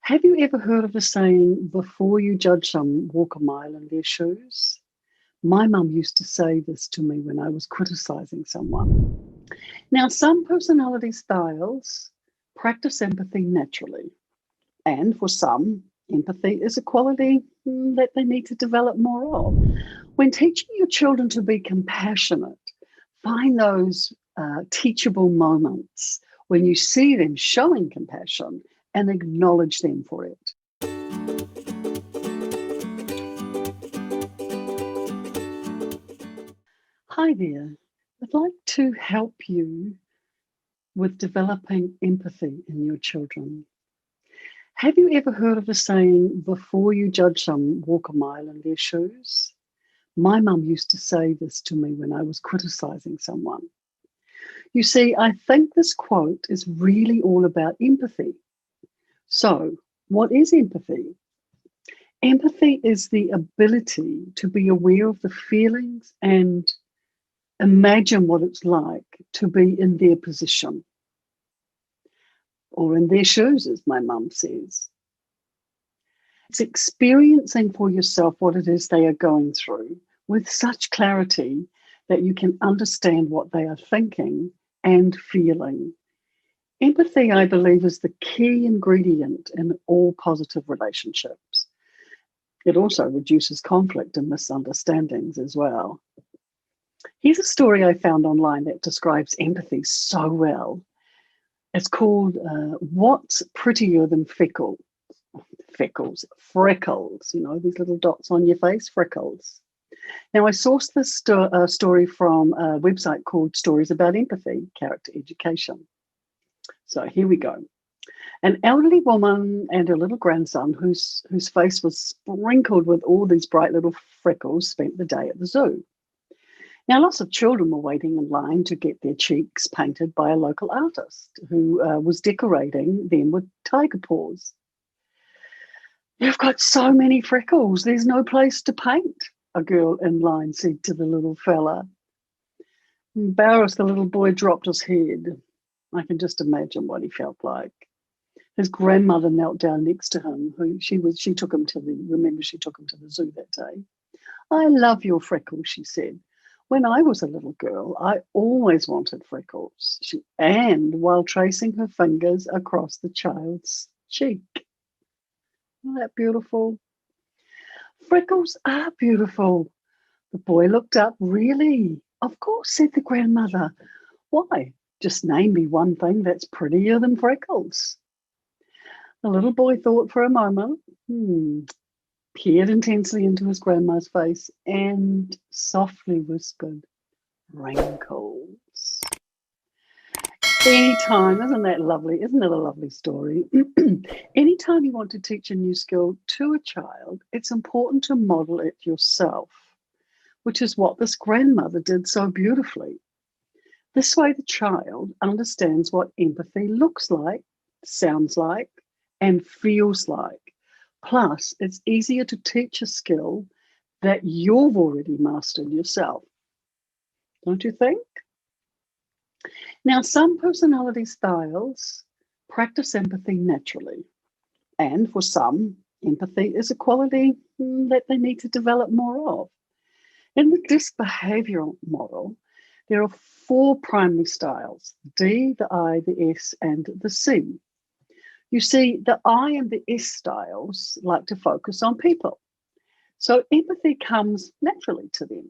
Have you ever heard of the saying, before you judge some, walk a mile in their shoes? My mum used to say this to me when I was criticizing someone. Now, some personality styles practice empathy naturally, and for some, empathy is a quality that they need to develop more of. When teaching your children to be compassionate, find those teachable moments when you see them showing compassion and acknowledge them for it. Hi there. I'd like to help you with developing empathy in your children. Have you ever heard of the saying, before you judge some, walk a mile in their shoes? My mum used to say this to me when I was criticizing someone. You see, I think this quote is really all about empathy. So, what is empathy? Empathy is the ability to be aware of the feelings and imagine what it's like to be in their position or in their shoes, as my mum says. It's experiencing for yourself what it is they are going through with such clarity that you can understand what they are thinking and feeling. Empathy, I believe, is the key ingredient in all positive relationships. It also reduces conflict and misunderstandings as well. Here's a story I found online that describes empathy so well. It's called What's Prettier Than Freckles? Freckles, these little dots on your face, freckles. Now, I sourced this story from a website called Stories About Empathy, Character Education. So here we go. An elderly woman and her little grandson, whose face was sprinkled with all these bright little freckles, spent the day at the zoo. Now, lots of children were waiting in line to get their cheeks painted by a local artist who was decorating them with tiger paws. You've got so many freckles, there's no place to paint, a girl in line said to the little fella. Embarrassed, the little boy dropped his head. I can just imagine what he felt like. His grandmother knelt down next to him, she took him to the zoo that day. I love your freckles, she said. When I was a little girl, I always wanted freckles, and while tracing her fingers across the child's cheek. Isn't that beautiful? Freckles are beautiful. The boy looked up. Really? Of course, said the grandmother. Why? Just name me one thing that's prettier than freckles. The little boy thought for a moment, peered intensely into his grandma's face and softly whispered, wrinkles. Anytime, isn't that lovely? Isn't it a lovely story? Anytime you want to teach a new skill to a child, it's important to model it yourself, which is what this grandmother did so beautifully. This way, the child understands what empathy looks like, sounds like, and feels like. Plus, it's easier to teach a skill that you've already mastered yourself. Don't you think? Now, some personality styles practice empathy naturally, and for some, empathy is a quality that they need to develop more of. In the DISC behavioural model, there are 4 primary styles: D, the I, the S, and the C. You see, the I and the S styles like to focus on people, so empathy comes naturally to them.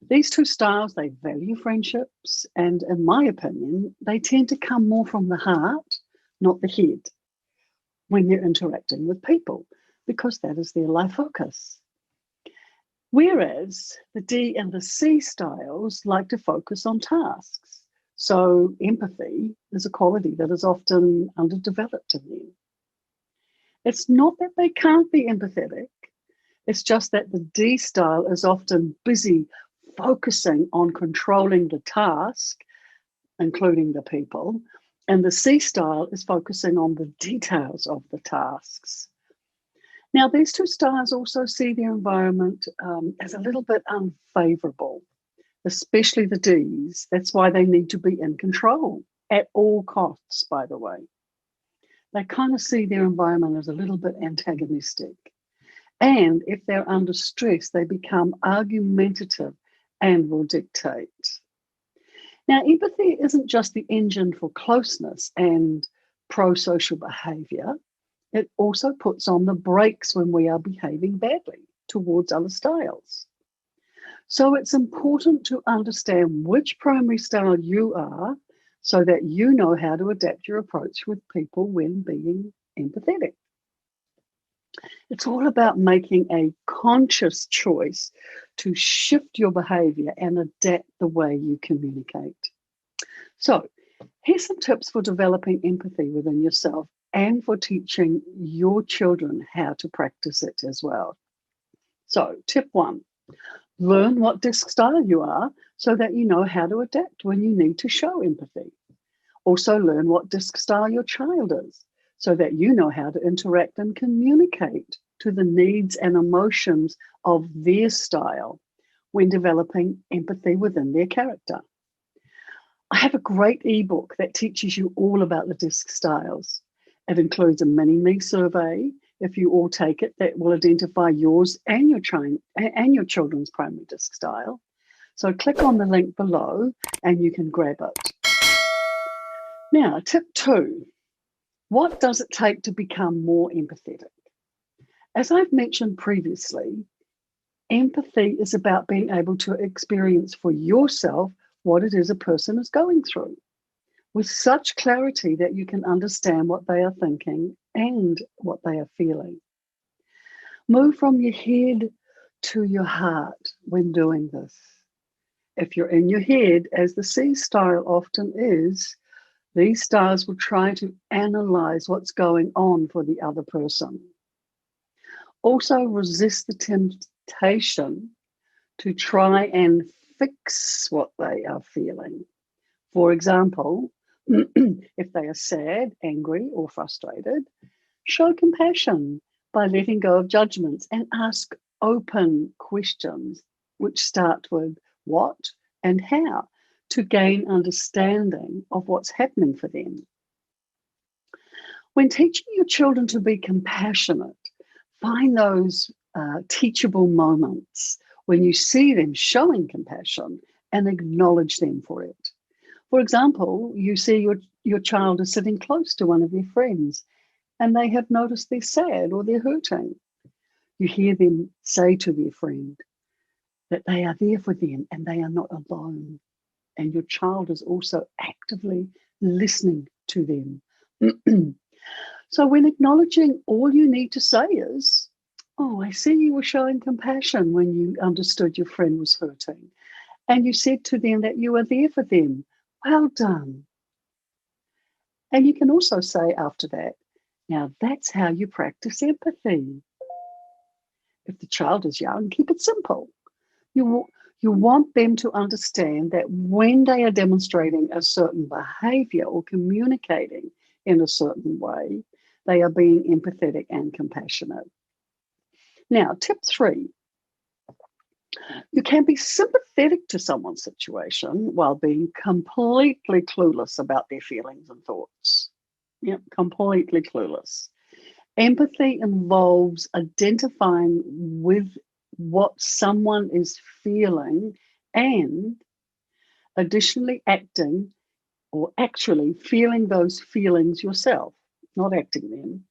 These 2 styles, they value friendships, and in my opinion, they tend to come more from the heart, not the head, when they're interacting with people, because that is their life focus. Whereas the D and the C styles like to focus on tasks. So empathy is a quality that is often underdeveloped in them. It's not that they can't be empathetic, it's just that the D style is often busy focusing on controlling the task, including the people, and the C style is focusing on the details of the tasks. Now, these 2 styles also see their environment as a little bit unfavourable, especially the Ds. That's why they need to be in control at all costs, by the way. They kind of see their environment as a little bit antagonistic. And if they're under stress, they become argumentative and will dictate. Now, empathy isn't just the engine for closeness and pro-social behaviour. It also puts on the brakes when we are behaving badly towards other styles. So it's important to understand which primary style you are so that you know how to adapt your approach with people when being empathetic. It's all about making a conscious choice to shift your behaviour and adapt the way you communicate. So, here's some tips for developing empathy within yourself and for teaching your children how to practice it as well. So, tip 1, learn what disc style you are so that you know how to adapt when you need to show empathy. Also, learn what disc style your child is so that you know how to interact and communicate to the needs and emotions of their style when developing empathy within their character. I have a great ebook that teaches you all about the disc styles. It includes a mini-me survey. If you all take it, that will identify yours and your children's primary disc style. So click on the link below and you can grab it. Now, tip 2, what does it take to become more empathetic? As I've mentioned previously, empathy is about being able to experience for yourself what it is a person is going through with such clarity that you can understand what they are thinking and what they are feeling. Move from your head to your heart when doing this. If you're in your head, as the C style often is, these styles will try to analyze what's going on for the other person. Also, resist the temptation to try and fix what they are feeling. For example, if they are sad, angry, or frustrated, show compassion by letting go of judgments and ask open questions, which start with what and how, to gain understanding of what's happening for them. When teaching your children to be compassionate, find those teachable moments when you see them showing compassion and acknowledge them for it. For example, you see your child is sitting close to one of their friends and they have noticed they're sad or they're hurting. You hear them say to their friend that they are there for them and they are not alone. And your child is also actively listening to them. So when acknowledging, all you need to say is, oh, I see you were showing compassion when you understood your friend was hurting. And you said to them that you were there for them. Well done. And you can also say after that, now that's how you practice empathy. If the child is young, keep it simple. You want them to understand that when they are demonstrating a certain behavior or communicating in a certain way, they are being empathetic and compassionate. Now, tip 3, you can be sympathetic to someone's situation while being completely clueless about their feelings and thoughts. Yep, completely clueless. Empathy involves identifying with what someone is feeling and additionally acting or actually feeling those feelings yourself, not acting them,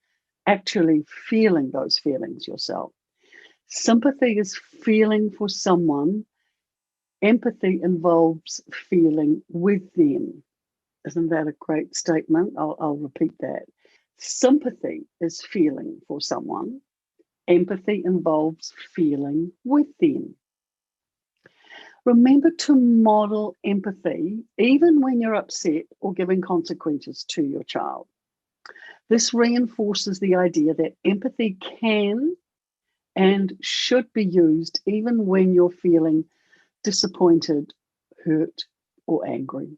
actually feeling those feelings yourself. Sympathy is feeling for someone. Empathy involves feeling with them. Isn't that a great statement? I'll repeat that. Sympathy is feeling for someone. Empathy involves feeling with them. Remember to model empathy even when you're upset or giving consequences to your child. This reinforces the idea that empathy can and should be used even when you're feeling disappointed, hurt, or angry.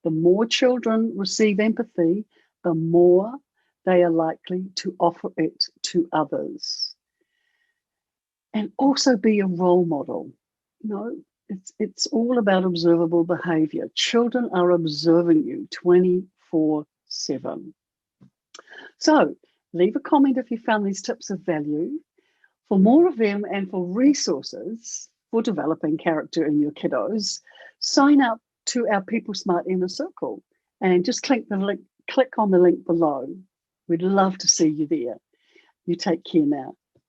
The more children receive empathy, the more they are likely to offer it to others. And also be a role model. You know, it's all about observable behavior. Children are observing you 24/7. So leave a comment if you found these tips of value. For more of them and for resources for developing character in your kiddos, sign up to our PeopleSmart Inner Circle and just click on the link below. We'd love to see you there. You take care now.